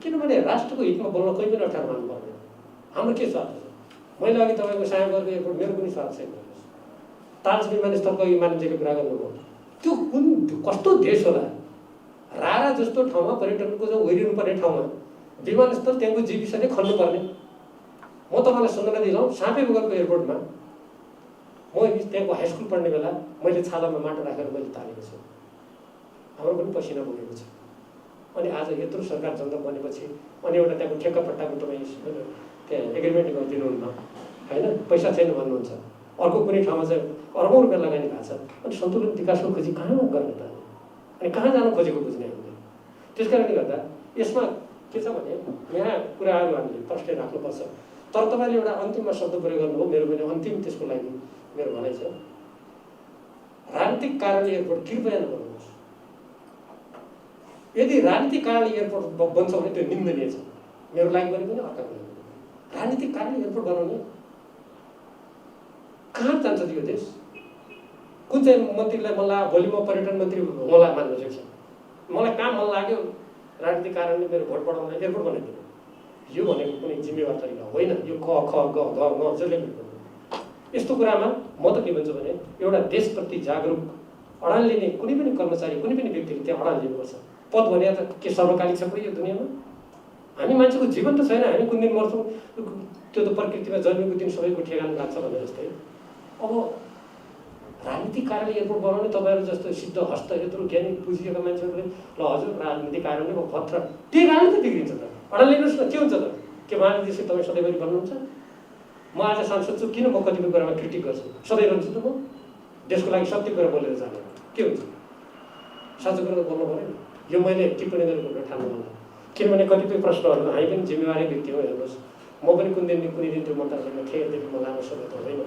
किनभने राष्ट्रको हितमा बोल्न कोही पनि अप्ठ्यारो मान्नु पर्दैन। हाम्रो के स्वार्थ छ? मैले अघि तपाईँको सायागरको एयरपोर्ट मेरो पनि स्वार्थ छैन। ताज विमानस्थलको अघि मानिसले कुरा गर्नुभयो, त्यो कुन कस्तो देश होला? रारा जस्तो ठाउँमा पर्यटकको जो ओरिनुपर्ने ठाउँमा विमानस्थल त्यहाँको जीविसले खन्नुपर्ने। म तपाईँलाई सम्झना दिलाउँ, साँपेबुगरको एयरपोर्टमा म त्यहाँको हाई स्कुल पढ्ने बेला मैले छालामा माटो राखेर मैले तानेको छु। हाम्रो पनि पसिना बगेको छ। अनि आज यत्रो सरकार जनता बनेपछि अनि एउटा त्यहाँको ठेक्कापट्टाको तपाईँ त्यहाँ एग्रिमेन्ट गरिदिनुहुन्न होइन, पैसा छैन भन्नुहुन्छ। अर्को कुनै ठाउँमा चाहिँ अरबौँ रुपियाँ लगानी भएको छ। अनि सन्तुलन विकासको खोजी कहाँ गर्ने त? अनि कहाँ जान खोजेको बुझ्ने हामीले। त्यस कारणले गर्दा यसमा के छ भने यहाँ कुराहरू हामीले प्रश्न राख्नुपर्छ। तर तपाईँले एउटा अन्तिममा शब्द प्रयोग गर्नुभयो, मेरो पनि अन्तिम त्यसको लागि मेरो भनाइ छ, राजनीतिक कारणले एयरपोर्ट कृपया नबनाउनुहोस्। यदि राजनीतिक कारणले एयरपोर्ट बन्छ भने त्यो निन्दनीय छ, मेरो लागि पनि अर्काको लागि। राजनीतिक कारणले एयरपोर्ट बनाउने कहाँ जान्छ यो देश? कुन चाहिँ मन्त्रीलाई मन लाग्यो भोलि म पर्यटन मन्त्री होला मान्न सक्छ? मलाई काम मन लाग्यो राजनीतिक कारणले मेरो भोट बढाउन एयरपोर्ट बनाइदिनु, यो भनेको कुनै जिम्मेवार तरिका होइन। यो क ख ग घ ङ जसले पनि यस्तो कुरामा म त के भन्छु भने एउटा देशप्रति जागरुक अडान लिने कुनै पनि कर्मचारी कुनै पनि व्यक्तिले त्यहाँ अडान लिनुपर्छ। पद भने त के सर्वकालिक छ कोही यो दुनियाँमा? हामी मान्छेको जीवन त छैन, हामी कुन दिन मर्छौँ त्यो त प्रकृतिमा जन्मेको दिन सबैको ठेगाना लाग्छ भने जस्तै। अब राजनीतिक कारणले एयरपोर्ट बनाउने तपाईँहरू जस्तो सिद्ध हस्त यत्रो ज्ञानी बुझिएका मान्छेहरूले ल हजुर राजनीतिक कारणले म पत्र त्यही कारण त बिग्रिन्छ त। अडान लिनुहोस् न, के हुन्छ त? के महानिर्देशक तपाईँ सधैँभरि भन्नुहुन्छ? म आज सांसद छु, किन म कतिपय कुरामा क्रिटिक गर्छु? सधैँ रहन्छु त म देशको लागि सत्य कुरा बोलेर जाने। के हुन्छ? साँचो कुरा त बोल्नु पऱ्यो नि। यो मैले टिप्पणी गरेको कुरा ठान्नु होला, किनभने कतिपय प्रश्नहरू हामी पनि जिम्मेवारी व्यक्ति हो। हेर्नुहोस्, म पनि कुनै दिन त्यो मन्त्रालयमा थिएँ, यद्यपि म लामो समय त होइन,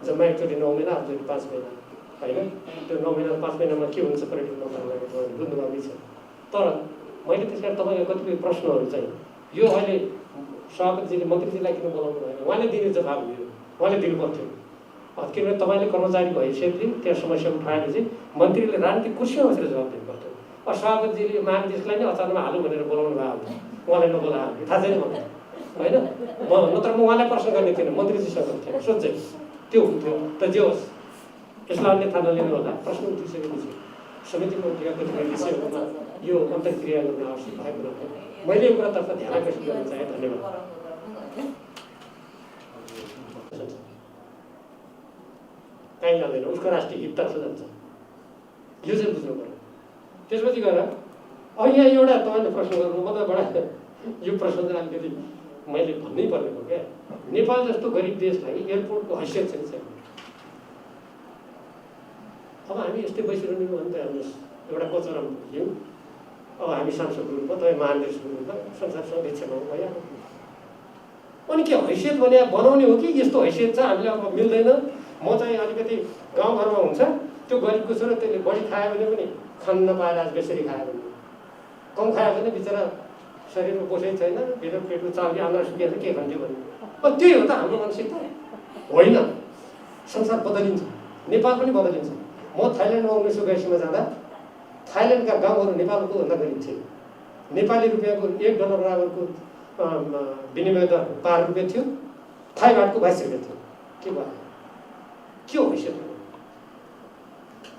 जम्मा एकचोटि 9 महिना अर्कोचोटि 5 महिना होइन। त्यो 9 महिना 5 महिनामा के हुन्छ पर्यटन मन्त्रालयमा तपाईँले बुझ्नुभएकै छ। तर मैले त्यस कारण तपाईँको कतिपय प्रश्नहरू चाहिँ यो अहिले सभापतिजीले मन्त्रीजीलाई किन बोलाउनु भएन? उहाँले दिने जवाब दियो, उहाँले दिनु पर्थ्यो। किनभने तपाईँले कर्मचारीको हैसियतले त्यहाँ समस्या उठाएपछि मन्त्रीले राजनीतिक कुर्सीमा बसेर जवाब दिनु पर्थ्यो। सभापतिजीले महानिर्देशकलाई नै अचानकमा हालौँ भनेर बोलाउनु भएको हुन्छ, उहाँलाई नबोलाएको थाहा छैन मलाई होइन। म नत्र म उहाँलाई प्रश्न गर्ने थिएन, मन्त्रीजीसँग थिएन, सोध्दै त्यो हुन्थ्यो। त जे होस्, यसलाई अन्यथा नलिनु होला। प्रश्न उठिसकेपछि समितिमा उठेका कतिपय विषयहरूमा यो अन्तर्क्रिया गर्न आवश्यक भएको कुरा मैले यो कुरातर्फ ध्यान आकर्षित गर्न चाहेँ। धन्यवाद। कहीँ जाँदैन, उसको राष्ट्रिय हिततर्फ जान्छ, यो चाहिँ बुझ्नु पर्यो। त्यसपछि गएर अब यहाँ एउटा तपाईँले प्रश्न गर्नु, म त बडा यो प्रश्न चाहिँ अलिकति मैले भन्नै पर्ने हो क्या। नेपाल जस्तो गरिब देशलाई एयरपोर्टको हैसियत छैन। अब हामी यस्तै बसिरहनु भने त हेर्नुहोस्, एउटा कचरामा पुग्यौँ। अब हामी सांसद हुनुभयो, तपाईँ महानिर्देशक हुनुभयो, संसारसँग भिक्षमा भइहाल्यो। अनि के हैसियत भने बनाउने हो कि यस्तो हैसियत छ हामीले अब मिल्दैन? म चाहिँ अलिकति गाउँघरमा हुन्छ त्यो गरिबको छोरा, त्यसले बढी खायो भने पनि खान नपाएर आज बेसरी खायो भने, कम खायो भने बिचरा शरीरमा पोषै छैन, भित्र पेटको चाउली आन्द्रा सुकिएको के खान्थ्यो भने। अब त्यही हो त हाम्रो मानसिकता होइन। संसार बदलिन्छ, नेपाल पनि बदलिन्छ। म थाइल्यान्डमा 1982 जाँदा थाइल्यान्डका गाउँहरू नेपालको भन्दा गरिब थिए। नेपाली रुपियाँको $1 बराबरको विनिमय दर 12 रुपियाँ थियो, थाई बाटको 22 रुपियाँ थियो। के भयो? के हो हैसियत?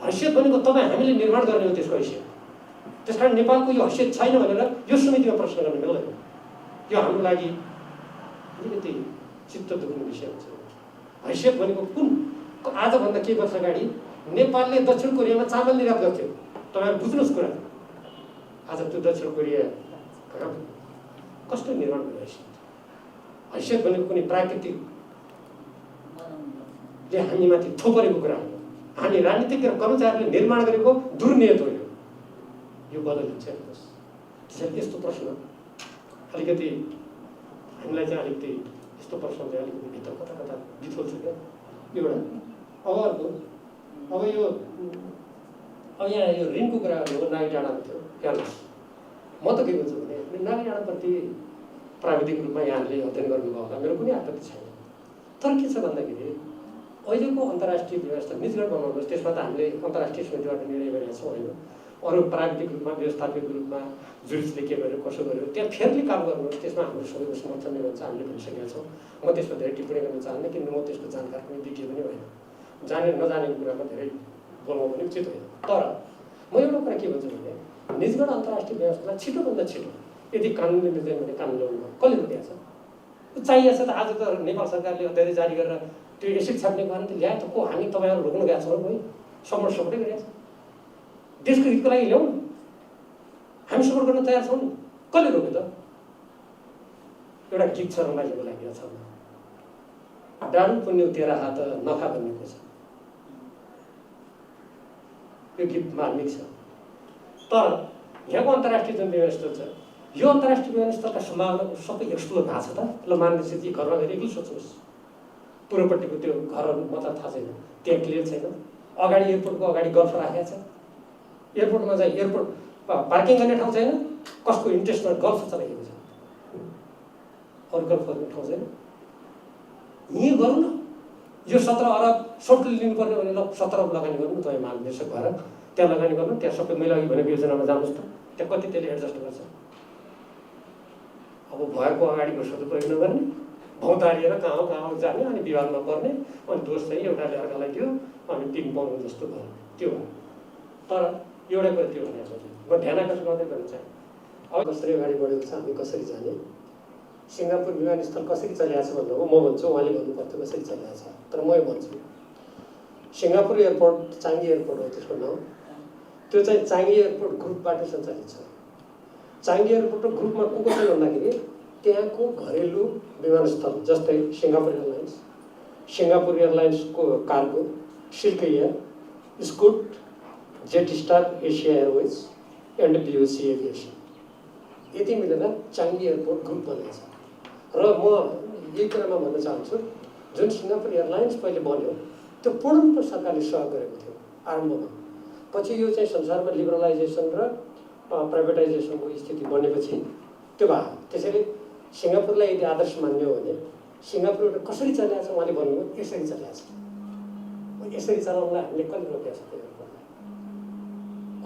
हैसियत भनेको तपाईँ हामीले निर्माण गर्ने हो त्यसको हैसियत। त्यस कारण नेपालको यो हैसियत छैन भनेर यो समितिमा प्रश्न गर्न मिल्दैन। यो हाम्रो लागि अलिकति चित्त दुख्ने विषय हुन्छ। हैसियत भनेको कुन? आजभन्दा केही वर्ष अगाडि नेपालले दक्षिण कोरियामा चामल निर्यात गर्थ्यो। तपाईँहरू बुझ्नुहोस् कुरा। आज त्यो दक्षिण कोरिया कस्तो निर्माण गर्ने हैसियत? हैसियत भनेको कुनै प्राकृतिकले हामीमाथि थोपरेको कुरा हो। हामी राजनीतिक कर्मचारीले निर्माण गरेको दुर्नियत हो। यो बदलिन्छ। त्यसैले यस्तो प्रश्न अलिकति हामीलाई चाहिँ अलिकति यस्तो प्रश्न चाहिँ अलिकति भित्र कता कता बिथोल्छ क्या एउटा। अब अर्को, अब यहाँ यो ऋणको कुराहरू हो, नागी डाँडामा थियो। हेर्नुहोस्, म त के भन्छु भने नागी डाँडाप्रति प्राविधिक रूपमा यहाँहरूले अध्ययन गर्नुभयो होला, मेरो कुनै आपत्ति छैन। तर के छ भन्दाखेरि अहिलेको अन्तर्राष्ट्रिय व्यवस्था निजगढ बनाउनुहोस्, त्यसमा त हामीले अन्तर्राष्ट्रिय समितिबाट निर्णय गरेका छौँ होइन। अरू प्राविधिक रूपमा व्यवस्थापिक रूपमा जुडिसले के गर्यो कसो गर्यो त्यहाँ फेरि काम गर्नुहोस्। त्यसमा हाम्रो सबैको समर्थन नै हुन्छ, हामीले भनिसकेका छौँ। म त्यसमा धेरै टिप्पणी गर्न चाहन्न, किनभने म त्यसको जानकार पनि विज्ञ पनि होइन, जाने नजानेको कुरामा धेरै बोल्नु पनि उचित होइन। तर म एउटा कुरा के भन्छु भने निजगढ अन्तर्राष्ट्रिय व्यवस्थालाई छिटोभन्दा छिटो यदि कानुनले मिल्दैन भने कानुन ल्याउनु कसले रोकेको छ? चाहिएको छ त आज त नेपाल सरकारले अध्यादेश जारी गरेर त्यो एसिड छाप्ने कारण त ल्यायो त को? हामी तपाईँहरू रोक्नु गएको छौँ है, सपोर्टै गरिरहेको छ। देशको हितको लागि ल्याउनु, हामी सपोर्ट गर्न तयार छौँ नि, कसले रोक्यो त? एउटा गीत छ रमाइलोको लागि छ, डाडु पुण्य तेरा हात नखा भन्नेको छ। यो गीत मार्मिक छ। तर यहाँको अन्तर्राष्ट्रिय जुन विमानस्थल छ, यो अन्तर्राष्ट्रिय विमानस्थलका सम्भावना सबै एक्सप्लोर भएको छ त। ल मानिसले घरमा गएर एक्लै सोच्नुहोस्, पूर्वपट्टिको त्यो घरहरू मतलब थाहा छैन, त्यहाँ क्लियर छैन, अगाडि एयरपोर्टको अगाडि गल्फ राखेको छ, एयरपोर्टमा चाहिँ एयरपोर्ट पार्किङ गर्ने ठाउँ छैन, कसको इन्ट्रेस्टमा गल्फ चलाइएको छ, अरू गल्फ गर्ने ठाउँ छैन। यहीँ गरौँ न, यो 17 अरब सोट लिनुपर्ने भने ल 17 अरब लगानी गर्नु तपाईँ महानिर्देशक भएर त्यहाँ लगानी गर्नु, त्यहाँ सबै मैले अघि भनेको योजनामा जानुहोस् त, त्यहाँ कति त्यसले एडजस्ट गर्छ। अब भएको अगाडिको सदुपयोग नगर्ने, भौतारिएर कहाँ जाने, अनि विवादमा पर्ने, अनि दोष चाहिँ एउटाले अर्कालाई दियो, अनि 3 पाउनु जस्तो भयो, त्यो हो। तर एउटा कुरा त्यो भनेको म ध्यान आकर्षण गर्दै गर्न चाहेँ। अब कसरी अगाडि बढेको छ, हामी कसरी जाने, सिङ्गापुर विमानस्थल कसरी चलिरहेको छ भन्दा म भन्छु, उहाँले भन्नुपर्थ्यो कसरी चलिरहेको छ, तर म यो भन्छु सिङ्गापुर एयरपोर्ट चाङ्गी एयरपोर्ट हो त्यसको नाउँ। त्यो चाहिँ चाङ्गी एयरपोर्ट ग्रुपबाट सञ्चालित छ। चाङ्गी एयरपोर्ट ग्रुपमा को छ भन्दाखेरि त्यहाँको घरेलु विमानस्थल जस्तै सिङ्गापुर एयरलाइन्सको cargo, Silk Air, Scoot, Jet Star, Asia Airways and BOC aviation, यति मिलेर चाङ्गी एयरपोर्ट ग्रुप बनेको छ। र म यही कुरामा भन्न चाहन्छु, जुन सिङ्गापुर एयरलाइन्स पहिले बन्यो त्यो पूर्ण रूपमा सरकारले सहयोग गरेको थियो आरम्भमा। पछि यो चाहिँ संसारमा लिबरलाइजेसन र प्राइभेटाइजेसनको स्थिति बनेपछि त्यो भयो। त्यसैले सिङ्गापुरलाई यदि आदर्श मान्यो भने सिङ्गापुर कसरी चलिरहेको छ उहाँले भन्नुभयो, यसरी चलिरहेको छ। यसरी चलाउनलाई हामीले कसले रोकेको छ त्यो एयरपोर्टलाई?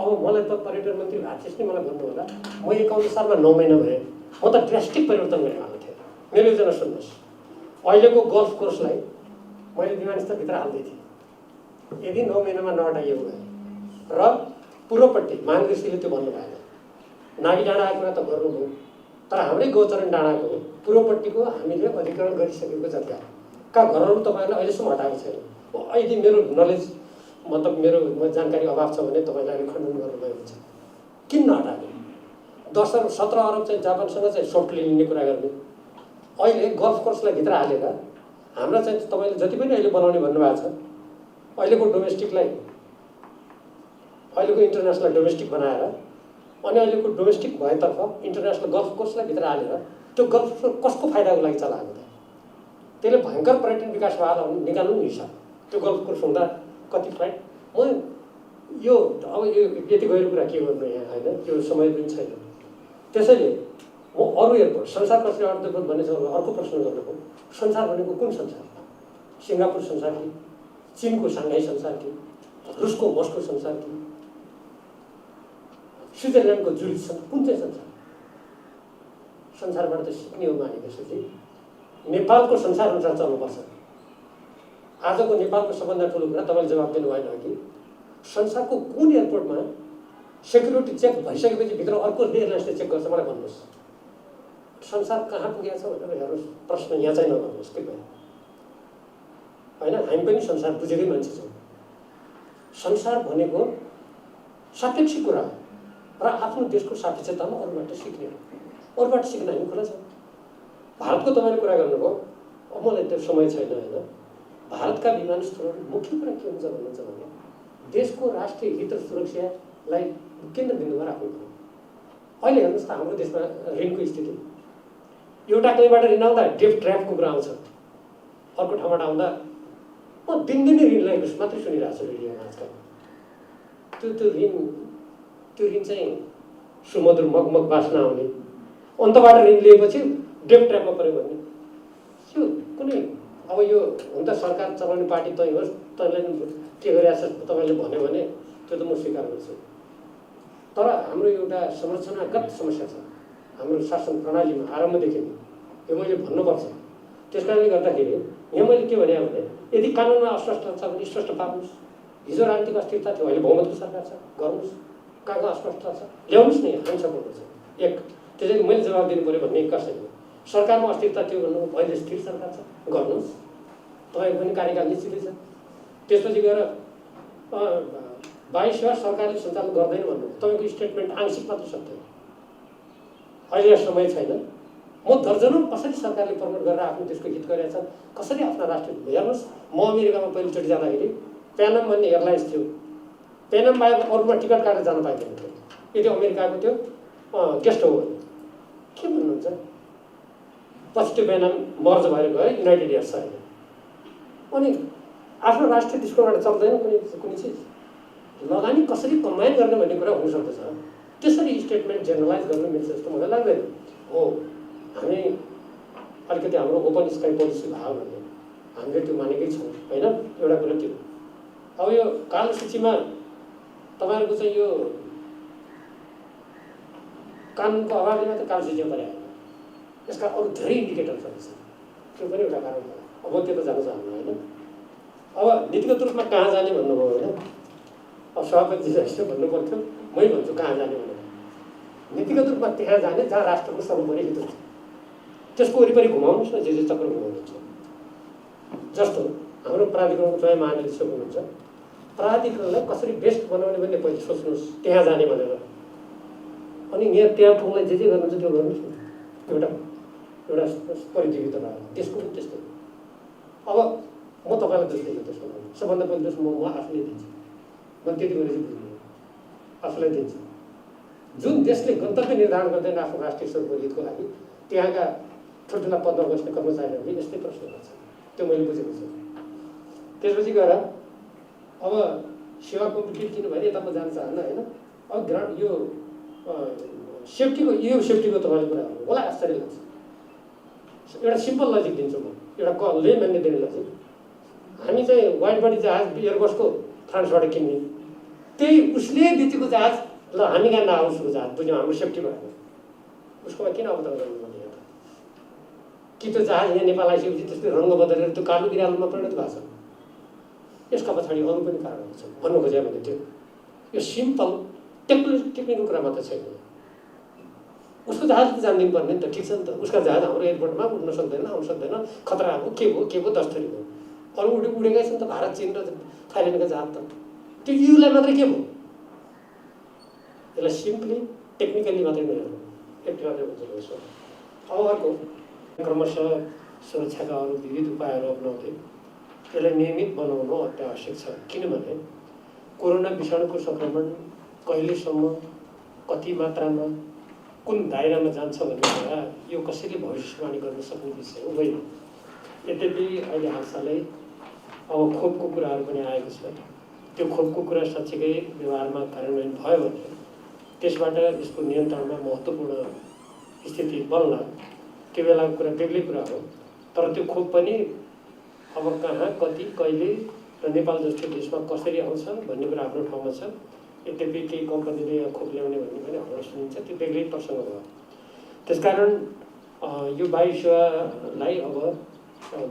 अब मलाई त पर्यटन मन्त्री भाषेस नै मलाई भन्नु होला, म 51 सालमा 9 महिना भएँ, म त ड्रास्टिक परिवर्तन गर्ने भएको थिएँ। मेरो योजना सुन्नुहोस्, अहिलेको गल्फ कोर्सलाई मैले विमानस्थलभित्र हाल्दै थिएँ, यदि 9 महिनामा नहटाइएको भए र पूर्वपट्टि महानिर्देशकले त्यो भन्नु भएन, नागी डाँडा आएको कुरा त गर्नुभयो, तर हाम्रै गौचरण डाँडाको पूर्वपट्टिको हामीले अधिग्रहण गरिसकेको जग्गाका घरहरू तपाईँहरूले अहिलेसम्म हटाएको छैन। यदि मेरो नलेज मतलब मेरो जानकारी अभाव छ भने तपाईँले अहिले खण्डन गर्नुभयो हुन्छ, किन नहटाएको? 10 अरब 17 अरब चाहिँ जापानसँग चाहिँ सफ्ट लिने कुरा गर्ने, अहिले गल्फ कोर्सलाई भित्र हालेर हाम्रा चाहिँ तपाईँले जति पनि अहिले बनाउने भन्नुभएको छ, अहिलेको डोमेस्टिकलाई अहिलेको इन्टरनेसनल डोमेस्टिक बनाएर अनि अहिलेको डोमेस्टिक भएतर्फ इन्टरनेसनल गल्फ कोर्सलाई भित्र हालेर त्यो गल्फ कसको फाइदाको लागि चलाएको त? त्यसले भयङ्कर पर्यटन विकास भएर निकाल्नु नि हिसाब। त्यो गल्फ कोर्स हुँदा कति फ्लाइट, म यो अब यो यति गहिरो कुरा के गर्नु यहाँ होइन, त्यो समय पनि छैन। त्यसैले म अरू एयरपोर्ट संसार कसरी अर्थको भन्ने छ अर्को प्रश्न गर्नुको, संसार भनेको कुन संसार? सिङ्गापुर संसार कि, चिनको साङ्घाई संसार कि, रुसको मस्को संसार कि, स्विजरल्यान्डको जुरिच कुन चाहिँ संसार? संसारबाट त सिक्ने हो मानिसहरूले, नेपालको संसार अनुसार चल्नुपर्छ। आजको नेपालको सबभन्दा ठुलो कुरा तपाईँले जवाब दिनु भएन कि संसारको कुन एयरपोर्टमा सेक्युरिटी चेक भइसकेपछि भित्र अर्को एयरलाइन्सले चेक गर्छ मलाई भन्नुहोस्। संसार कहाँ पुगेको छ भनेर हेर्नुहोस्, प्रश्न यहाँ चाहिँ नगर्नुहोस् कृपया होइन। हामी पनि संसार बुझेकै मान्छे छौँ। संसार भनेको सापेक्षिक कुरा हो र आफ्नो देशको सापेक्षतामा अरूबाट सिक्ने हो, अरूबाट सिक्न हामी खुला छौँ। भारतको तपाईँले कुरा गर्नुभयो, अब मलाई त्यो समय छैन होइन। भारतका विमानस्थलहरू मुख्य कुरा के हुन्छ भन्नुहुन्छ भने देशको राष्ट्रिय हित र सुरक्षालाई केन्द्रबिन्दुमा राख्नु। अहिले हेर्नुहोस् त हाम्रो देशमा ऋणको स्थिति, एउटा कहीँबाट ऋण आउँदा डेप ट्र्यापको कुरा आउँछ, अर्को ठाउँबाट आउँदा म दिनदिनै ऋण ल्याएको मात्रै सुनिरहेको छु रेडियोमा आजकल। त्यो ऋण चाहिँ सुमधुर मगमग बास्ना आउने, अन्तबाट ऋण लिएपछि डेप ट्र्यापमा पऱ्यो भन्ने त्यो कुनै। अब यो हुन त सरकार चलाउने पार्टी तै होस्, तैँले के गरिरहेको छ तपाईँले भन्यो भने त्यो त म स्वीकार गर्छु। तर हाम्रो एउटा संरचनागत समस्या छ हाम्रो शासन प्रणालीमा आरम्भदेखि नै, यो मैले भन्नुपर्छ। त्यस कारणले गर्दाखेरि यहाँ मैले के भने भने यदि कानुनमा अस्पष्टता छ भने स्पष्ट पार्नुहोस्। हिजो राजनीतिक अस्थिरता थियो, अहिले बहुमतको सरकार छ, गर्नुहोस्। कहाँ कहाँ अस्पष्टता छ ल्याउनुहोस् न, हामी सपोर्ट छ। एक त्यसैले मैले जवाब दिनु पऱ्यो भन्ने कसैले सरकारमा अस्थिरता थियो भन्नु, अहिले स्थिर सरकार छ, गर्नुहोस्। तपाईँको पनि कार्यकाल निश्चितै छ। त्यसपछि गएर 22 वर्ष सरकारले सञ्चालन गर्दैन भन्नु, तपाईँको स्टेटमेन्ट आंशिक मात्र सत्य हो। अहिले समय छैन। म दर्जनौं कसरी सरकारले प्रमोट गरेर आफ्नो देशको हित गरेका छन्, कसरी आफ्ना राष्ट्रिय हेर्नुहोस्। म अमेरिकामा पहिलोचोटि जाँदाखेरि प्यानम भन्ने एयरलाइन्स थियो, प्यानम बाहेक अरूमा टिकट काटेर जान पाइँदैन थियो। यदि अमेरिकाको त्यो गेस्ट हो भने के भन्नुहुन्छ? पछि त्यो प्यानम मर्ज भएर गयो, युनाइटेड एयर्स छ अहिले। अनि आफ्नो राष्ट्रिय दृष्टिकोणबाट चल्दैन कुनै चिज। लगानी कसरी कम्बाइन गर्ने भन्ने कुरा हुनसक्दछ। त्यसरी स्टेटमेन्ट जेनरलाइज गर्न मिल्छ जस्तो मलाई लाग्दैन। हो, हामी अलिकति हाम्रो ओपन स्काई पोलिसी भयो भने हामीले त्यो मानेकै छौँ होइन। एउटा कुरा त्यो। अब यो कालो सूचीमा तपाईँहरूको चाहिँ यो कानुनको अभावले मात्र कालो सूचीमा परे होइन, यसका अरू धेरै इन्डिकेटरहरू छन्। त्यो पनि एउटा कारण हो। अब त्यो त जान चाहन्न होइन। अब नीतिगत रूपमा कहाँ जाने भन्नुभयो होइन। अब सभापति जस्तो भन्नु पर्थ्यो, मै भन्छु कहाँ जाने भनेर। नीतिगत रूपमा त्यहाँ जाने जहाँ राष्ट्रको सर्वोपरि हित छ, त्यसको वरिपरि घुमाउनुहोस् न, जे चक्र घुमाउनुहुन्छ। जस्तो हाम्रो प्राधिकरणको स्वयं महानिर्देशक हुनुहुन्छ, प्राधिकरणलाई कसरी बेस्ट बनाउने भन्ने पहिले सोच्नुहोस्, त्यहाँ जाने भनेर। अनि यहाँ त्यहाँ ठाउँलाई जे गर्नुहुन्छ त्यो गर्नुहोस् न। एउटा प्रतियोगिता भयो, त्यसको पनि त्यस्तै। अब म तपाईँलाई दोष दिन्छु त्यसको लागि, सबभन्दा पहिलो दोष म आफूले दिन्छु। म त्यति गरेर चाहिँ बुझ्नु आफूलाई दिन्छु। जुन देशले गन्तव्य निर्धारण गर्दैन आफ्नो राष्ट्रिय स्वरूपको हितको लागि, त्यहाँका ठुल्ठुला पदमा बस्ने कर्मचारीहरूले यस्तै प्रश्न गर्छ। त्यो मैले बुझेको छु। त्यसपछि गएर अब सेवा कम्पिटेटिभ किन भने यता म जान चाहन्न होइन। अब ग्राउन्ड यो सेफ्टीको तपाईँले कुरा गर्नु मलाई आश्चर्य लाग्छ। एउटा सिम्पल लजिक दिन्छु म, एउटा लेम्यानले दिने लजिक। हामी चाहिँ वाइड बडी जहाज एयरबसको फ्रान्सबाट किन्ने, त्यही उसले बेचेको जहाज ल हामी कहाँ नआओस् उसको जहाज, बुझ्यौँ हाम्रो सेफ्टी भएन। उसकोमा किन अवतरण गर्नु पर्ने यहाँ त? कि त्यो जहाज यहाँ नेपाल आइसकेपछि त्यसले रङ्ग बदलेर त्यो कालो बिरालोमा परिणत भएको छ? यसका पछाडि अरू पनि कारणहरू छन्। भन्नु खोजेँ भने त्यो यो सिम्पल टेक्निकल कुरा मात्र छैन। उसको जहाज त जानिदिनु पर्ने नि त, ठिक छ नि त। उसका जहाज हाम्रो एयरपोर्टमा उड्न सक्दैन, आउन सक्दैन, खतरा हो, के भयो दस्तरी भयो। अरू उडेकै छन् त, भारत चीन र थाइल्यान्डका जहाज त। त्यो युलाई मात्रै के भयो? यसलाई सिम्पली टेक्निकली मात्रै नहेर्नु, यति मात्रै बुझ्नु छ। अब अर्को क्रमशः सुरक्षाका अरू विविध उपायहरू अपनाउँदै यसलाई नियमित बनाउनु अत्यावश्यक छ। किनभने कोरोना विषाणुको सङ्क्रमण कहिलेसम्म, कति मात्रामा, कुन दायरामा जान्छ भन्ने कुरा यो कसैले भविष्यवाणी गर्न सक्ने विषय होइन। यद्यपि अहिले हालसालै अब खोपको कुराहरू पनि आएको छ। त्यो खोपको कुरा साँच्चीकै व्यवहारमा कार्यान्वयन भयो भने त्यसबाट यसको नियन्त्रणमा महत्त्वपूर्ण स्थिति बन्ला, त्यो बेलाको कुरा बेग्लै कुरा हो। तर त्यो खोप पनि अब कहाँ, कति, कहिले र नेपाल जस्तो देशमा कसरी आउँछ भन्ने कुरा आफ्नो ठाउँमा छ। यद्यपि केही कम्पनीले यहाँ खोप ल्याउने भन्ने पनि हाम्रो सुनिन्छ, त्यो बेग्लै प्रसङ्ग भयो। त्यसकारण यो वायु सेवालाई अब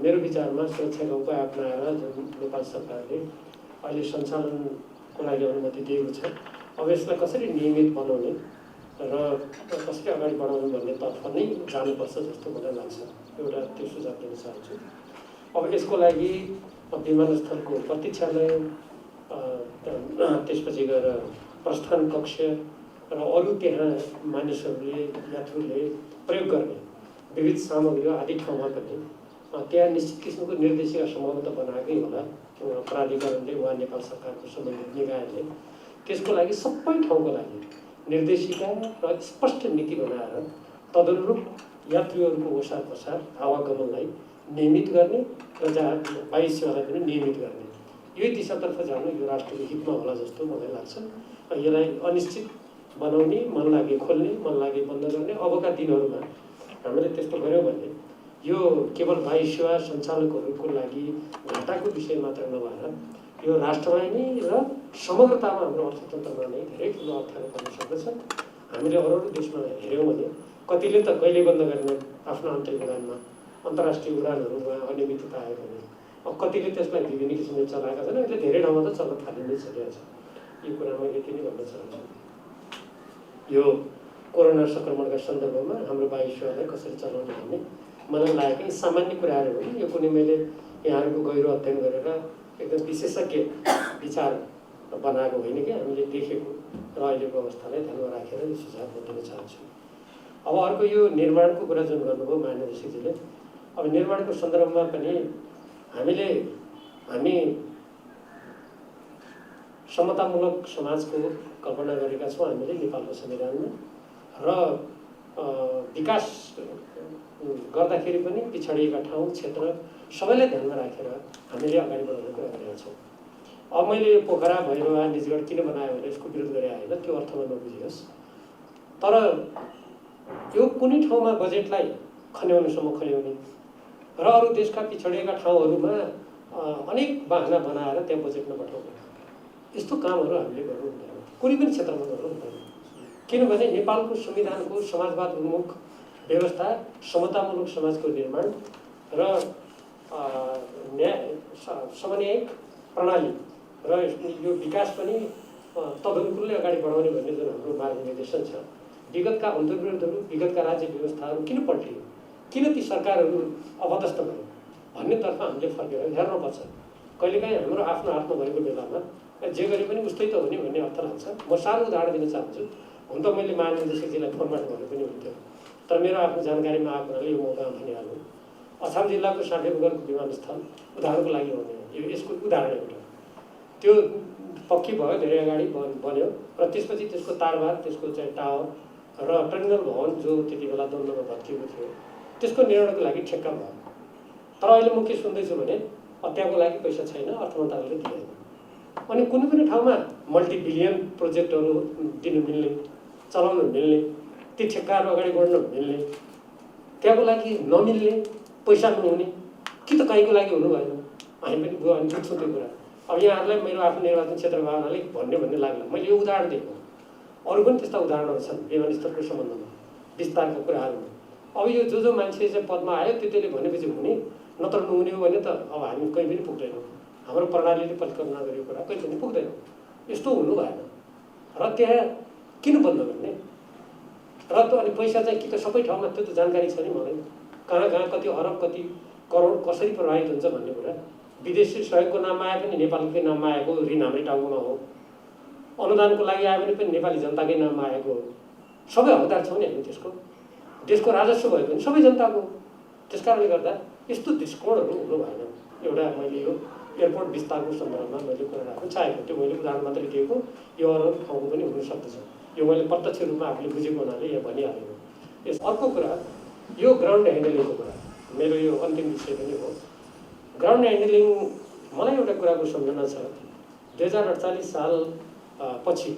मेरो विचारमा सुरक्षाका उपाय अपनाएर जुन नेपाल सरकारले अहिले सञ्चालनको लागि अनुमति दिएको छ, अब यसलाई कसरी नियमित बनाउने र कसरी अगाडि बढाउनु भन्ने तर्फ नै जानुपर्छ जस्तो मलाई लाग्छ। एउटा त्यो सुझाव दिन चाहन्छु। अब यसको लागि विमानस्थलको प्रतीक्षालय, त्यसपछि गएर प्रस्थान कक्ष र अरू त्यहाँ मानिसहरूले, यात्रुले प्रयोग गर्ने विविध सामग्री आदि ठाउँमा पनि त्यहाँ निश्चित किसिमको निर्देशिका सम्भवतः बनाएकै होला प्राधिकरणले वा नेपाल सरकारको सम्बन्धित निकायले। त्यसको लागि सबै ठाउँको लागि निर्देशिका र स्पष्ट नीति बनाएर तदनुरूप यात्रीहरूको ओसार पसार आवागमनलाई नियमित गर्ने र जहाँ वायु सेवालाई पनि नियमित गर्ने, यही दिशातर्फ जानु यो राष्ट्रको हितमा होला जस्तो मलाई लाग्छ। यसलाई अनिश्चित बनाउने, मन लागे खोल्ने, मन लागे बन्द गर्ने अबका दिनहरूमा हामीले त्यस्तो गऱ्यौँ भने यो केवल वायु सेवा सञ्चालकहरूको लागि घाटाको विषय मात्र नभएर यो राष्ट्रलाई नै र समग्रतामा हाम्रो अर्थतन्त्रमा नै धेरै ठुलो अप्ठ्यारो पर्न सक्दछ। हामीले अरू देशमा हेऱ्यौँ भने कतिले त कहिले बन्द गर्ने आफ्नो आन्तरिक उडानमा अन्तर्राष्ट्रिय उडानहरूमा अनियमितता आयो भने अब कतिले त्यसलाई विभिन्न किसिमले चलाएका छन्। अहिले धेरै ठाउँमा त चल्न थालिँदै सकेको छ। यो कुरा म यति नै भन्न चाहन्छु। यो कोरोना सङ्क्रमणका सन्दर्भमा हाम्रो वायु सेवालाई कसरी चलाउने भन्ने मलाई लागेको यी सामान्य कुराहरू हो। यो कुनै मैले यहाँहरूको गहिरो अध्ययन गरेर एकदम विशेषज्ञ विचार बनाएको होइन कि हामीले देखेको र अहिलेको अवस्थालाई ध्यानमा राखेर यो सुझाव म दिन चाहन्छु। अब अर्को यो निर्माणको कुरा जुन गर्नुभयो मानव ऋषिजीले, अब निर्माणको सन्दर्भमा पनि हामी समतामूलक समाजको कल्पना गरेका छौँ हामीले नेपालको संविधानमा र विकास गर्दाखेरि पनि पिछडिएका ठाउँ क्षेत्र सबैलाई ध्यानमा राखेर हामीले अगाडि बढाउने कुरा गरेका छौँ। अब मैले यो पोखरा भैरवा निजगढ किन बनायो भने यसको विरोध गरे होइन, त्यो अर्थमा नबुझियोस्। तर यो कुनै ठाउँमा बजेटलाई खन्याउनेसम्म खन्याउने र अरू देशका पिछडिएका ठाउँहरूमा अनेक बाहना बनाएर त्यहाँ बजेट नपठाउने यस्तो कामहरू हामीले गर्नु हुँदैन, कुनै पनि क्षेत्रमा गर्नु हुँदैन। किनभने नेपालको संविधानको समाजवाद उन्मुख व्यवस्था, समतामूलक समाजको निर्माण र समन्वयिक प्रणाली र यो विकास पनि तदनुकूलले अगाडि बढाउने भन्ने जुन हाम्रो मार्गनिर्देशन छ, विगतका अन्तर्विरोधहरू, विगतका राज्य व्यवस्थाहरू किन पल्टियो, किन ती सरकारहरू अपदस्थ भयो भन्नेतर्फ हामीले फर्केर हेर्नुपर्छ। कहिलेकाहीँ हाम्रो आफ्नो हातमा भएको बेलामा जे गरे पनि उस्तै त हो नि भन्ने अर्थ लाग्छ। म सानो उदाहरण दिन चाहन्छु। हुन त मैले महानिर्देशकजीलाई फोनबाट भन्नु पनि हुन्थ्यो, तर मेरो आफ्नो जानकारीमा आएको हुनाले यो मौका भनिहाल्नु। अछाम जिल्लाको साँढेबुघरको विमानस्थल उदाहरणको लागि हो भने यसको उदाहरण एउटा त्यो पक्की भयो, धेरै अगाडि बन्यो र त्यसपछि त्यसको तारबार, त्यसको चाहिँ टावर र टर्मिनल भवन जो त्यति बेला द्वन्द्वमा भत्किएको थियो त्यसको निर्माणको लागि ठेक्का भयो। तर अहिले म के सुन्दैछु भने त्यहाँको लागि पैसा छैन, अर्थ मन्त्रालयले दिँदैन। अनि कुनै पनि ठाउँमा मल्टिबिलियन प्रोजेक्टहरू दिनु मिल्ने, चलाउन मिल्ने, ती ठेक्काहरू अगाडि बढ्न मिल्ने, त्यहाँको लागि नमिल्ने, पैसा नहुने कि त कहीँको लागि हुनु भएन। हामी पनि बुझ्छौँ त्यो कुरा। अब यहाँहरूलाई मेरो आफ्नो निर्वाचन क्षेत्र भएको हुनाले भन्ने लाग्ला, मैले यो उदाहरण दिएको। अरू पनि त्यस्ता उदाहरणहरू छन् विमानस्थलको सम्बन्धमा, विस्तारका कुराहरूमा। अब यो जो मान्छे चाहिँ पदमा आयो त्यसले भनेपछि हुने, नत्र नहुने हो भने त अब हामी कहीँ पनि पुग्दैनौँ। हाम्रो प्रणालीले परिकल्पना गरेको कुरा कहीँ पनि पुग्दैन। यस्तो हुनु भएन र त्यहाँ किन बन्द गर्ने र त अनि पैसा चाहिँ कि त सबै ठाउँमा त्यो त जानकारी छ नि मलाई, कहाँ कहाँ कति अरब कति करोड कसरी प्रभावित हुन्छ भन्ने कुरा। विदेशी सहयोगको नाममा आए पनि नेपालकै नाममा आएको ऋण हाम्रै टाउकोमा हो, अनुदानको लागि आयो भने पनि नेपाली जनताकै नाममा आएको हो। सबै हकदार छौँ नि हामी त्यसको। देशको राजस्व भयो भने सबै जनताको। त्यस कारणले गर्दा यस्तो दृष्टिकोणहरू हुनु भएन। एउटा मैले यो एयरपोर्ट विस्तारको सन्दर्भमा मैले कुरा राख्न चाहेको, त्यो मैले उदाहरण मात्रै दिएको, यो अरू ठाउँको पनि हुन सक्दछ। यो मैले प्रत्यक्ष रूपमा आफूले बुझेको हुनाले यहाँ भनिहालेको। यस अर्को कुरा यो ग्राउन्ड ह्यान्डलिङको कुरा मेरो यो अन्तिम विषय पनि हो। ग्राउन्ड ह्यान्डलिङ मलाई एउटा कुराको सम्झना छ। 2048 साल पछि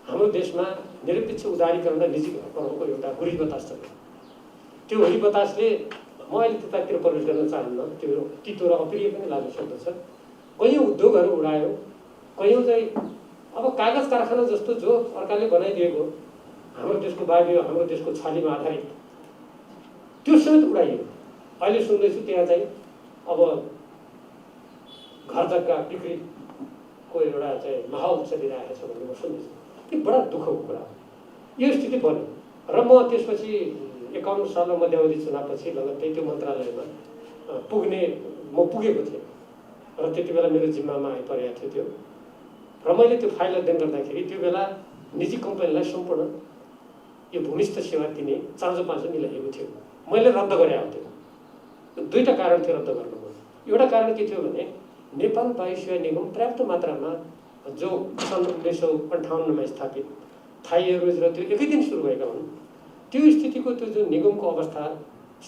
हाम्रो देशमा निरपेक्ष उदारीकरण र निजीकरणको एउटा हुरी बतास चल्यो। त्यो हुरी बतासले म अहिले त्यतातिर प्रवेश गर्न चाहन्न, त्यो तितो र अप्रिय पनि लाग्न सक्दछ। कयौँ उद्योगहरू उडायो, कयौँ चाहिँ अब कागज कारखाना जस्तो जो अर्काले बनाइदिएको हाम्रो देशको बाबी, हाम्रो देशको छालीमा आधारित त्यो समेत उडाइयो। अहिले सुन्दैछु त्यहाँ चाहिँ अब घर जग्गा बिक्रीको एउटा चाहिँ माहौल चलिरहेको छ भन्ने म सुन्दैछु। यो बडा दुःखको कुरा हो। यो स्थिति बन्यो र म त्यसपछि 51 सालमा मध्यावधि चुनावपछि लगत्तै त्यो मन्त्रालयमा म पुगेको थिएँ र त्यति बेला मेरो जिम्मामा आइपरेको थियो त्यो। र मैले त्यो फाइल अध्ययन गर्दाखेरि त्यो बेला निजी कम्पनीलाई सम्पूर्ण यो भूमिस्थ सेवा दिने चाँजो मिलाइएको थियो। मैले रद्द गरे आउँथेँ। दुईवटा कारण थियो रद्द गर्नुको। एउटा कारण के थियो भने नेपाल वायु सेवा निगम पर्याप्त मात्रामा जो सन् 1958मा स्थापित थाई एयरवेज र त्यो एकै दिन सुरु भएका हुन्, त्यो स्थितिको त्यो जुन निगमको अवस्था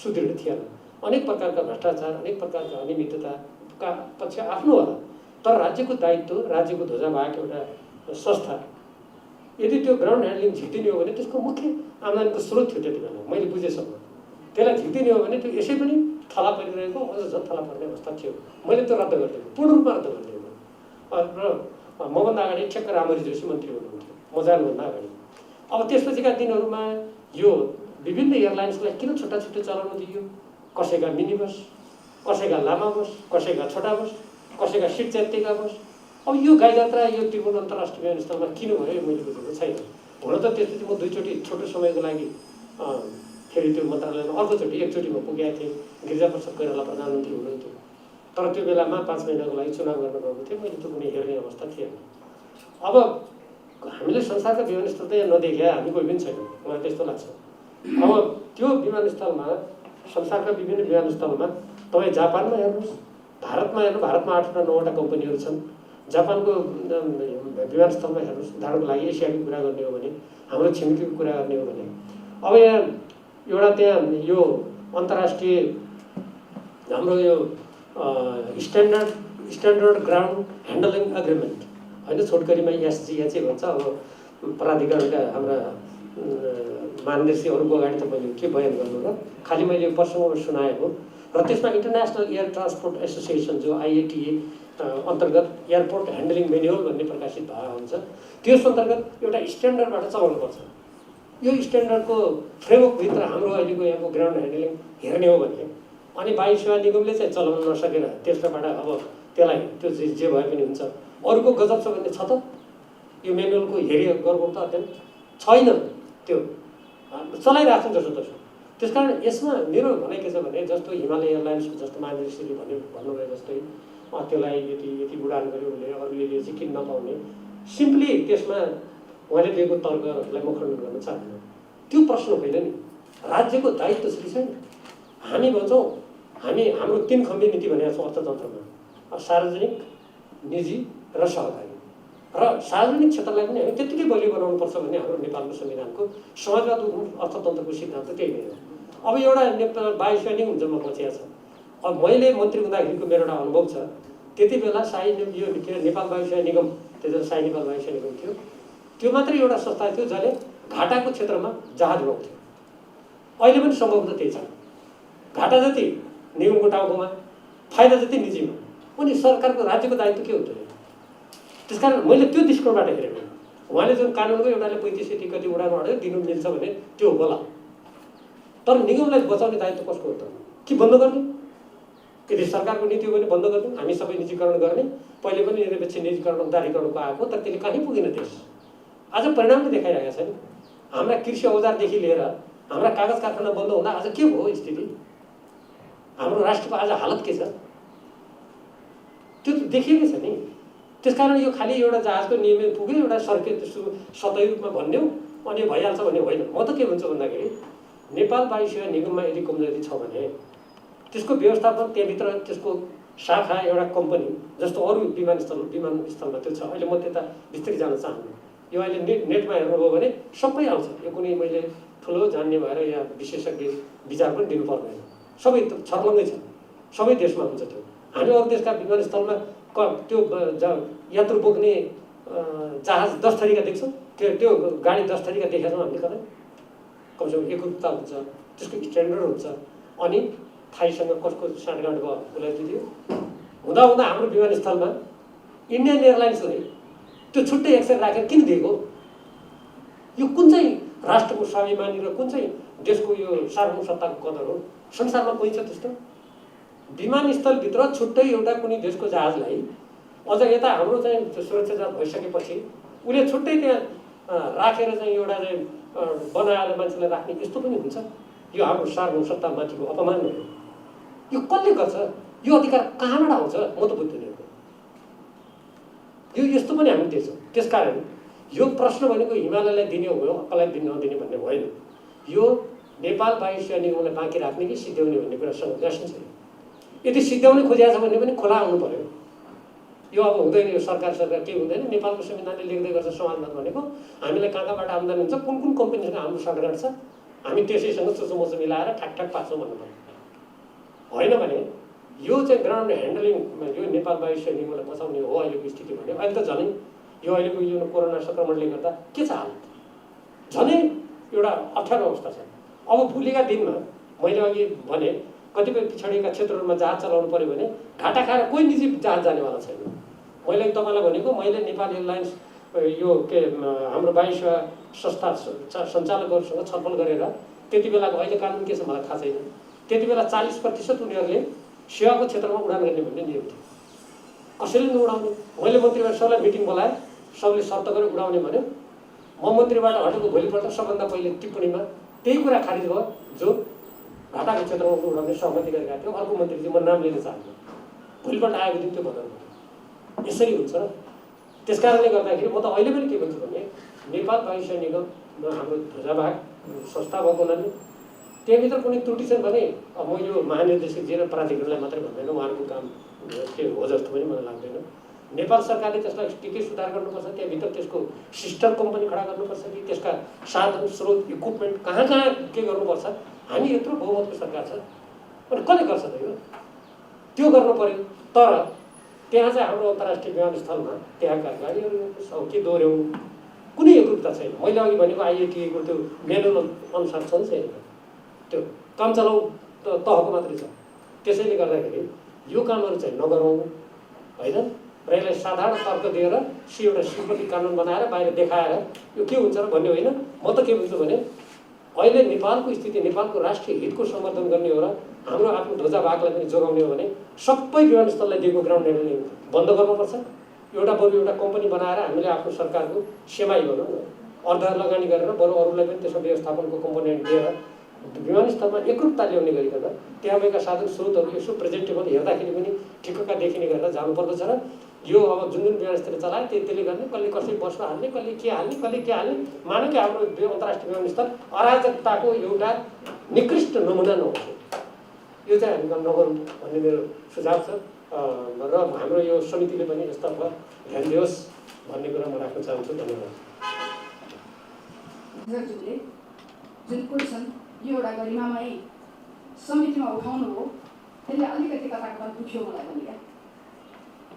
सुदृढ थिएन। अनेक प्रकारका भ्रष्टाचार, अनेक प्रकारका अनियमितताका पक्ष आफ्नो होला, तर राज्यको दायित्व, राज्यको ध्वजावाहक एउटा संस्था यदि त्यो ग्राउन्ड ह्यान्डलिङ झिक्दिने हो भने त्यसको मुख्य आम्दानीको स्रोत थियो त्यति बेला मैले बुझेसम्म। त्यसलाई झिक्दिने हो भने त्यो यसै पनि थला परिरहेको, अझ झन् थला पर्ने अवस्था थियो। मैले त्यो रद्द गरिदिएको, पूर्ण रूपमा रद्द गरिदिएको। र मभन्दा अगाडि ठ्याक्क रामहरि जोशी मन्त्री हुनुहुन्थ्यो म जानुभन्दा अगाडि। अब त्यसपछिका दिनहरूमा यो विभिन्न एयरलाइन्सलाई किन छुट्टा छुट्टै चलाउन दिइयो? कसैका मिनी बस, कसैका लामा बस, कसैका छोटा बस, कसैका सिट च्यातिएका बस। अब यो गाईजात्रा यो त्रिभुवन अन्तर्राष्ट्रिय विमानस्थलमा किन भयो मैले बुझेको छैन। हुन त त्यसपछि म दुईचोटि छोटो समयको लागि फेरि त्यो मन्त्रालयमा अर्कोचोटि एकचोटि म पुगेको थिएँ। गिरिजाप्रसाद कोइराला प्रधानमन्त्री हुनुहुन्थ्यो, तर त्यो बेलामा 5 महिनाको लागि चुनाव गर्न गएको थियो। मैले त्यो कुनै हेर्ने अवस्था थिएन। अब हामीले संसारका विमानस्थल त यहाँ नदेखे हामी कोही पनि छैनौँ, मलाई त्यस्तो लाग्छ। अब त्यो विमानस्थलमा संसारका विभिन्न विमानस्थलमा तपाईँ जापानमा हेर्नुहोस्, भारतमा हेर्नु, भारतमा 8 वा 9 वटा कम्पनीहरू छन्। जापानको विमानस्थलमा हेर्नुहोस्, उदाहरणको लागि एसियाको कुरा गर्ने हो भने, हाम्रो छिमेकीको कुरा गर्ने हो भने, अब यहाँ एउटा त्यहाँ यो अन्तर्राष्ट्रिय हाम्रो यो स्ट्यान्डर्ड ग्राउन्ड ह्यान्डलिङ एग्रिमेन्ट होइन, छोटकरीमा एसजिएच भन्छ। अब प्राधिकरणका हाम्रा महानिर्देशक अरूको अगाडि त मैले के बयान गर्नु र, खालि मैले प्रसङ्गमा सुनाएको। र त्यसमा इन्टरनेसनल एयर ट्रान्सपोर्ट एसोसिएसन जो IATA अन्तर्गत एयरपोर्ट ह्यान्डलिङ मेन्युअल भन्ने प्रकाशित भएको हुन्छ, त्यस अन्तर्गत एउटा स्ट्यान्डर्डबाट चलाउनुपर्छ। यो स्ट्यान्डर्डको फ्रेमवर्कभित्र हाम्रो अहिलेको यहाँको ग्राउन्ड ह्यान्डलिङ हेर्ने हो भने, अनि वायु सेवा निगमले चाहिँ चलाउन नसकेर त्यसबाट अब त्यसलाई त्यो जे भए पनि हुन्छ। अरूको गजब छ भन्ने छ त? यो मेनुअलको हेरि गरौँ त अध्ययन छैन, त्यो चलाइरहेको छ जसो तसो। त्यसकारण यसमा मेरो भनाइ के छ भने, जस्तो हिमालय एयरलाइन्स जस्तो महानिर्देशकले भन्नुभयो जस्तै त्यसलाई यति उडान गऱ्यो उसले, अरूले चाहिँ किन नपाउने, सिम्पली त्यसमा उहाँले दिएको तर्कलाई म खण्डन गर्न चाहदिनँ। त्यो प्रश्न होइन नि, राज्यको दायित्व चाहिँ छैन। हामी भन्छौँ हाम्रो 3 खम्बे नीति भनेको छ अर्थतन्त्रमा, सार्वजनिक, निजी र सहकारी। र सार्वजनिक क्षेत्रलाई पनि हामी त्यत्तिकै बलियो बनाउनुपर्छ भन्ने हाम्रो नेपालको संविधानको समाजवाद अर्थतन्त्रको सिद्धान्त त्यही नै हो। अब एउटा नेपाल वायु सेवा निगम जम्मा बचिया छ। अब मैले मन्त्री हुँदाखेरिको मेरो एउटा अनुभव छ, त्यति बेला यो के नेपाल वायु सेवा निगम, त्यतिबेला साई नेपाल वायु सेवा निगम थियो, त्यो मात्रै एउटा संस्था थियो जसले घाटाको क्षेत्रमा जहाज उडाउँथ्यो। अहिले पनि सम्भवतः त्यही छ। घाटा जति निगमको टाउकोमा, फाइदा जति निजीमा। अनि सरकारको राज्यको दायित्व के हुन्छ? त्यसकारण मैले त्यो दृष्टिकोणबाट हेरेको। उहाँले जुन कानुनको एउटाले 35 यति कति उडान अड्यो दिनु मिल्छ भने त्यो होला, तर निगमलाई बचाउने दायित्व कसको हो त? कि बन्द गर्ने? यदि सरकारको नीति हो भने बन्द गर्ने, हामी सबै निजीकरण गर्ने। पहिले पनि निरपेक्ष निजीकरण उदारीकरणको आएको, तर त्यसले कहीँ पुगेन देश। आज परिणामले देखाइरहेका छैन। हाम्रा कृषि औजारदेखि लिएर हाम्रा कागज कारखाना बन्द हुँदा आज के भयो स्थिति? हाम्रो राष्ट्रको आज हालत के छ? त्यो त देखिएकै छ नि। त्यसकारण यो खालि एउटा जहाजको नियमित पुग्यो, एउटा सतही रूपमा भन्यो अनि यो भइहाल्छ भन्ने होइन। म त के भन्छु भन्दाखेरि, नेपाल वायु सेवा निगममा यदि कमजोरी छ भने त्यसको व्यवस्थापन, त्यहाँभित्र त्यसको शाखा एउटा कम्पनी जस्तो अरू विमानस्थलमा त्यो छ। अहिले म त्यता विस्तृत जान चाहन्छु। यो अहिले नेटमा हेर्नुभयो भने सबै आउँछ। यो कुनै मैले ठुलो जान्ने भएर यहाँ विशेषज्ञ विचार पनि दिनु पर्दैन, सबै छर्लङ्गै छ, सबै देशमा हुन्छ त्यो। हामी अरू देशका विमानस्थलमा त्यो यात्रु बोक्ने जहाज 10 थरीका देख्छौँ, त्यो गाडी 10 थरीका देखेका छौँ हामीले कतै? कमसेकम एकरूपता हुन्छ, त्यसको स्ट्यान्डर्ड हुन्छ। अनि थाईसँग कसको साँठगाँठ भयो उसलाई दियो। हुँदा हाम्रो विमानस्थलमा इन्डियन एयरलाइन्सले त्यो छुट्टै एक्सेल राखेर किन दिएको? यो कुन चाहिँ राष्ट्रको स्वाभिमानी र कुन चाहिँ देशको यो सार्वभौमसत्ताको कदर हो? संसारमा कोही छ त्यस्तो? विमानस्थलभित्र छुट्टै एउटा कुनै देशको जहाजलाई अझ यता हाम्रो चाहिँ सुरक्षा जहाज भइसकेपछि उसले छुट्टै त्यहाँ राखेर चाहिँ एउटा चाहिँ बनाएर मान्छेलाई राख्ने, यस्तो पनि हुन्छ? यो हाम्रो सार्वभौमसत्तामाथिको अपमान हो। यो कसले गर्छ? यो अधिकार कहाँबाट आउँछ? म त बुझ्दिनँ। यो यस्तो पनि हामी देख्छौँ। त्यसकारण यो प्रश्न भनेको हिमालयलाई दिने हो, कसलाई नदिने भन्ने होइन। यो नेपाल वायु सेवा निगमलाई बाँकी राख्ने कि सिद्ध्याउने भन्ने कुरासँग गाँसिन्छ। यदि सिद्ध्याउने खोजिएको छ भने पनि खोला आउनु पर्यो। यो अब हुँदैन, यो सरकार केही हुँदैन। नेपालको संविधानले लेख्दै गर्छ समाजवाद भनेको हामीलाई कहाँबाट आम्दानी हुन्छ, कुन कम्पनीसँग हाम्रो साँठगाँठ छ, हामी त्यसैसँग चोचोमोचो मिलाएर ठ्याक पार्छौँ भन्नु पर्यो। होइन भने यो चाहिँ ग्राउन्ड ह्यान्डलिङमा यो नेपाल वायु सेवा निगमलाई बचाउने हो अहिलेको स्थिति भने। अहिले त झनै यो अहिलेको यो कोरोना संक्रमणले गर्दा के छ हालत? झनै एउटा अप्ठ्यारो अवस्था छ। अब भोलिका दिनमा मैले अघि भने कतिपय पिछडिएका क्षेत्रहरूमा जहाज चलाउनु पर्यो भने घाटा खाएर कोही निजी जहाज जानेवाला छैन। मैले तपाईँलाई भनेको मैले नेपाल एयरलाइन्स यो के हाम्रो वायु सेवा संस्था सञ्चालकहरूसँग छलफल गरेर त्यति बेलाको अहिले कानुन के छ मलाई थाहा छैन, त्यति बेला 40% उनीहरूले सेवाको क्षेत्रमा उडान गर्ने भन्ने नियम थियो। कसैले नउडाउने। मैले मन्त्रीबाट सबलाई मिटिङ बोलाएँ, सबले शर्त गरेर उडाउने भन्यो। म मन्त्रीबाट हटेको भोलिपल्ट सबभन्दा पहिले टिप्पणीमा त्यही कुरा खारिज भयो जो घाटाको क्षेत्रमा उडाउने सहमति गरेका थियो। अर्को मन्त्री चाहिँ म नाम लिन चाहन्छु, भोलिपल्ट आएको दिन त्यो बताउनु। यसरी हुन्छ र त्यस कारणले गर्दाखेरि म त अहिले पनि के भन्छु भने नेपाल वायुसेना निगममा हाम्रो ध्वजावाहक संस्था भएको हुनाले त्यहाँभित्र कुनै त्रुटि छ भने अब म यो महानिर्देशक जी र प्राधिकरणलाई मात्रै भन्दैन, उहाँहरूको काम के हो जस्तो पनि मलाई लाग्दैन। नेपाल सरकारले त्यसलाई के सुधार गर्नुपर्छ, त्यहाँभित्र त्यसको सिस्टर कम्पनी खडा गर्नुपर्छ कि त्यसका साधन स्रोत इक्विपमेन्ट कहाँ कहाँ के गर्नुपर्छ। हामी यत्रो बहुमतको सरकार छ अनि कसले गर्छ त यो, त्यो गर्नु पर्यो। तर त्यहाँ चाहिँ हाम्रो अन्तर्राष्ट्रिय विमानस्थलमा त्यहाँका गाडीहरू के दोहोऱ्याउनु कुनै एकरूपता छैन। मैले अघि भनेको आइएटिएको त्यो मेनुअल अनुसार छ नि छैन, त्यो काम चलाउ तहको मात्रै छ। त्यसैले गर्दाखेरि यो कामहरू चाहिँ नगरौँ होइन, र यसलाई साधारण तर्क दिएर एउटा स्वीकृति कानुन बनाएर बाहिर देखाएर यो के हुन्छ र भन्ने होइन। म त के भन्छु भने अहिले नेपालको स्थिति नेपालको राष्ट्रिय हितको सम्वर्धन गर्ने हो र हाम्रो आफ्नो ध्वजावाहकलाई पनि जोगाउने हो भने सबै विमानस्थललाई दिएको ग्राउन्ड ह्यान्डलिङ बन्द गर्नुपर्छ। एउटा बरु एउटा कम्पनी बनाएर हामीले आफ्नो सरकारको सेवाई भनौँ न अर्ध लगानी गरेर बरु अरूलाई पनि त्यसको व्यवस्थापनको कम्पोनेन्ट दिएर विमानस्थलमा एकरूपता ल्याउने गरिकन त्यहाँ भएका साधन स्रोतहरू यसो प्रेजेन्टेबल हेर्दाखेरि पनि ठिक्कका देखिने गरेर जानुपर्दछ। र यो अब जुन जुन विमानस्थल चलाए त्यसले गर्ने, कसले कसै बसमा हाल्ने, कसले के हाल्ने मानौँ कि हाम्रो अन्तर्राष्ट्रिय विमानस्थल अराजकताको एउटा निकृष्ट नमुना नहोस्, यो चाहिँ हामी नगरौँ भन्ने मेरो सुझाव छ। र हाम्रो यो समितिले पनि यसतर्फ ध्यान दियोस् भन्ने कुरा म राख्न चाहन्छु। धन्यवाद। जुन क्वेसन यो एउटा गरिमामय समितिमा उठाउनु हो त्यसले अलिकति कता कता दुख्यो मलाई पनि क्या,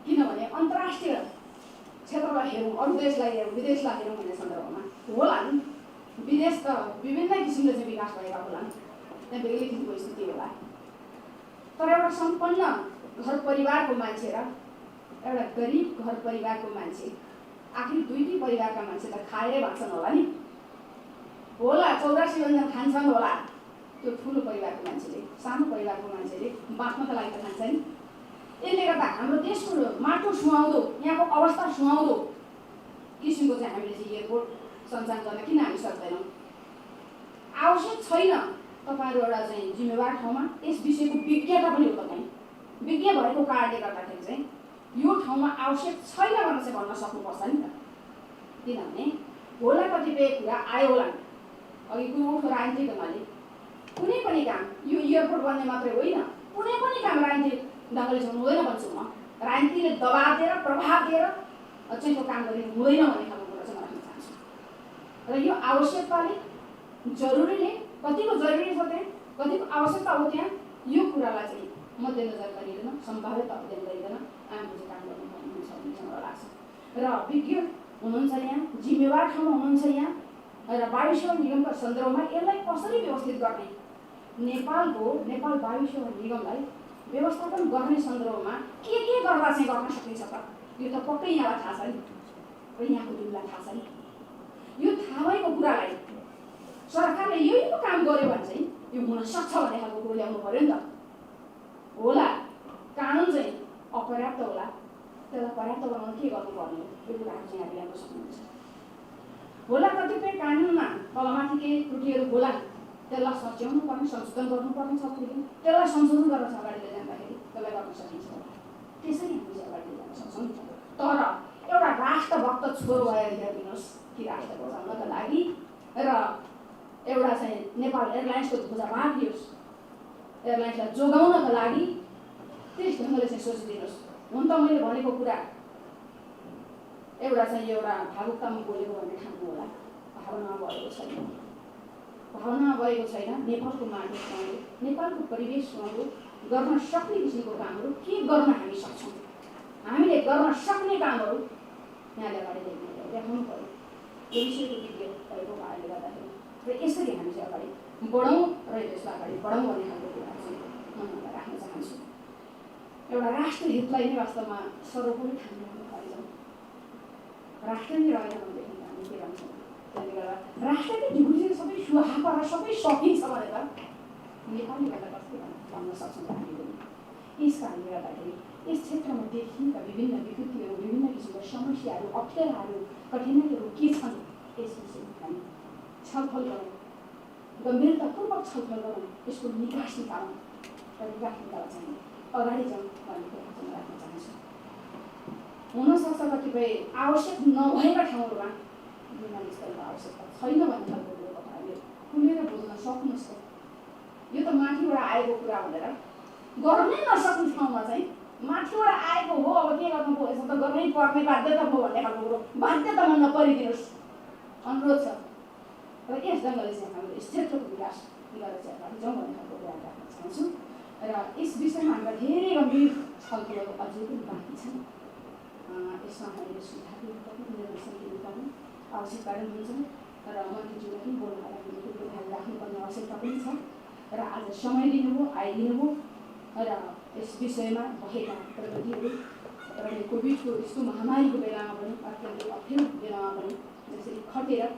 किनभने अन्तर्राष्ट्रिय क्षेत्रलाई हेरौँ, अरू देशलाई हेरौँ, विदेशलाई हेरौँ भन्ने सन्दर्भमा होला नि, विदेश त विभिन्न किसिमले चाहिँ विकास भएका होलान्, त्यहाँ बेग्लै किसिमको स्थिति होला। तर एउटा सम्पन्न घर परिवारको मान्छे र एउटा गरिब घर परिवारको मान्छे, आखिर दुईटै परिवारका मान्छे त खाएरै बाँच्छन् होला नि, होला 84 व्यञ्जन खान्छन् होला। त्यो ठुलो परिवारको मान्छेले, सानो परिवारको मान्छेले बाँच्नको लागि त खान्छ नि। यसले गर्दा हाम्रो देशको माटो सुहाउँदो, यहाँको अवस्था सुहाउँदो किसिमको चाहिँ हामीले चाहिँ एयरपोर्ट सञ्चालन गर्न किन हामी सक्दैनौँ? आवश्यक छैन तपाईँहरू एउटा चाहिँ जिम्मेवार ठाउँमा यस विषयको विज्ञता पनि हो तपाईँ, विज्ञ भएको कारणले गर्दाखेरि चाहिँ यो ठाउँमा आवश्यक छैन भनेर चाहिँ भन्न सक्नुपर्छ नि त। किनभने होला कतिपय कुरा आयो होला, अघि कुरो उठो राजनीतिक ढङ्गले कुनै पनि काम, यो एयरपोर्ट बन्ने मात्रै होइन, कुनै पनि काम राजनीतिक ढङ्गले चाहिँ हुँदैन भन्छु म। राजनीतिले दबाब दिएर प्रभाव दिएर चाहिँ त्यो काम गरिनु हुँदैन भन्ने खालको कुरा चाहिँ म राख्न चाहन्छु। र यो आवश्यकताले जरुरीले कतिको जरुरी छ त्यहाँ, कतिको आवश्यकता हो त्यहाँ, यो कुरालाई चाहिँ मध्यनजर गरिकन सम्भावित अध्ययन गरिकन हामीले चाहिँ काम गर्नुपर्ने हुन्छ भन्ने मलाई लाग्छ। र विज्ञ हुनुहुन्छ यहाँ, जिम्मेवार ठाउँमा हुनुहुन्छ यहाँ, र वायु सेवा निगमका सन्दर्भमा यसलाई कसरी व्यवस्थित गर्ने, नेपाल वायु सेवा निगमलाई व्यवस्थापन गर्ने सन्दर्भमा के गर्दा चाहिँ गर्न सकिन्छ त, यो त पक्कै यहाँलाई थाहा छ नि र यहाँको टिमलाई थाहा छ नि। यो थाहा भएको कुरालाई सरकारले यही पो काम गर्यो भने चाहिँ यो हुन सक्छ भन्ने खालको कुरो ल्याउनु पर्यो नि त। होला कानुन चाहिँ अपर्याप्त होला, त्यसलाई पर्याप्त बनाउन के गर्नुपर्ने हो, यो कुराहरू चाहिँ हामीले ल्याउन सक्नुहुन्छ। होला कतिपय कानुनमा तलमाथि केही त्रुटिहरू होला, त्यसलाई सच्याउनु पर्ने, संशोधन गर्नुपर्ने छ, त्यसलाई संशोधन गरेर अगाडि लैजाँदाखेरि त्यसलाई गर्न सकिन्छ होला, त्यसरी हामीले अगाडि लैजान सक्छौँ। तर एउटा राष्ट्रभक्त छोरो भएर हेरिदिनुहोस् कि राष्ट्र बचाउनका लागि र एउटा चाहिँ नेपाल एयरलाइन्सको ध्वजावाहक दियोस्, एयरलाइन्सलाई जोगाउनका लागि त्यस ढङ्गले चाहिँ सोचिदिनुहोस्। हुन त मैले भनेको कुरा एउटा चाहिँ एउटा भावुकतामा बोलेको भन्ने ठान्नु होला, भावना भएको छैन, भावना भएको छैन। नेपालको माटो सुहाउँदो, नेपालको परिवेश सुहाउँदो गर्न सक्ने किसिमको कामहरू के गर्न हामी सक्छौँ, हामीले गर्न सक्ने कामहरू यहाँले अगाडि देखाउनु पर्यो। यो विषयको विज्ञ भएको कारणले गर्दाखेरि र यसरी हामी चाहिँ अगाडि बढौँ र यसलाई अगाडि बढौँ भन्ने खालको कुरा चाहिँ म राख्न चाहन्छु। एउटा राष्ट्र हितलाई नै वास्तवमा सर्वोपरि ठान्नु पाइन्छ। राष्ट्र नै रहेन भनेदेखि हामी के भन्छौँ? त्यसले गर्दा राष्ट्रकै ढिकुरी सबै सुहाएको र सबै सकिन्छ भनेर नेपाली गर्दा कस्तो भन्न सक्छौँ हामीले। यस कारणले गर्दाखेरि यस क्षेत्रमा देखिएका विभिन्न विकृतिहरू, विभिन्न किसिमका समस्याहरू, अप्ठ्याराहरू, कठिनाइहरू के छन् यस विषयमा हामी छलफल गरौँ, गम्भीरतापूर्वक छलफल गरौँ, यसको निकास निकालौँ र निकास निकाल्न चाहिँ अगाडि जाउँ भन्ने कुरा चाहिँ राख्न चाहन्छु। हुनसक्छ कतिपय आवश्यक नभएका ठाउँहरूमा विमानस्थलको आवश्यकता छैन भन्ने खालको कुरो तपाईँहरूले खुलेर बुझ्न सक्नुहोस् त। यो त माथिबाट आएको कुरा भनेर गर्नै नसक्ने ठाउँमा चाहिँ माथिबाट आएको हो, अब के गर्नु पो, यसो त गर्नै पर्ने बाध्यता भयो भन्ने खालको कुरो बाध्यतामा नपरिदिनुहोस्, अनुरोध छ। र यस ढङ्गले चाहिँ हामीले यस क्षेत्रको विकास गरेर चाहिँ अगाडि जाउँ भन्ने खालको कुरा राख्न चाहन्छु। र यस विषयमा हामीलाई धेरै गम्भीर छलफलहरू अझै पनि बाँकी छन्। यसमा हामीले सुधार दिनुपर्ने, निर्देशन दिनुपर्ने आवश्यकता पनि हुन्छ र मन्त्रीज्यूले पनि बोल्नु पर्दाखेरि त्यो ध्यान राख्नुपर्ने आवश्यकता पनि छ। र आज समय दिनुभयो, आइदिनु भयो र यस विषयमा भएका प्रगतिहरू र यो कोभिडको यस्तो महामारीको बेलामा पनि अत्यन्तै अप्ठ्यारो बेलामा पनि जसरी खटेर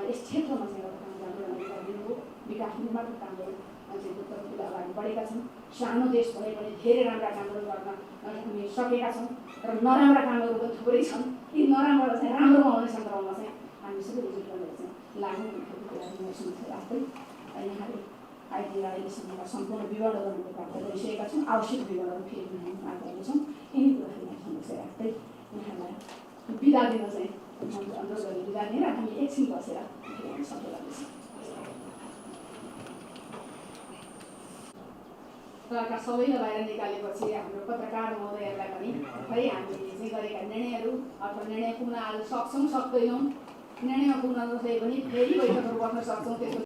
यस क्षेत्रमा चाहिँ एउटा काम राम्रो गरिदिनुभयो। विकास निर्माणको कामहरू चाहिँ उत्तरतिर अगाडि बढेका छन्। सानो देश भए पनि धेरै राम्रा कामहरू गर्न हामी सकेका छौँ र नराम्रा कामहरू पनि थुप्रै छन्। यी नराम्रोबाट चाहिँ राम्रोमा आउने सन्दर्भमा चाहिँ हामी सबै एकजुट गरेर चाहिँ लाग्नु भन्ने खालको कुरा महसुस राख्दै यहाँले अहिलेसम्मका सम्पूर्ण विवरणहरू प्राप्त गरिसकेका छौँ। आवश्यक विवरणहरू फेरि हामी माग गर्नेछौँ। यिनी कुराहरू समस्या राख्दै यहाँलाई बिदा दिन चाहिँ अनुरोध गरी बिदा दिएर हामी एकछिन बसेर सबै गर्दैछौँ। घरका सबैलाई बाहिर निकालेपछि हाम्रो पत्रकार महोदयहरूलाई पनि खै हामीले चाहिँ गरेका निर्णयहरू अथवा निर्णय पुग्न आज सक्छौँ सक्दैनौँ, निर्णयमा पुग्न नसके पनि फेरि बैठकहरू बस्न सक्छौँ। त्यसको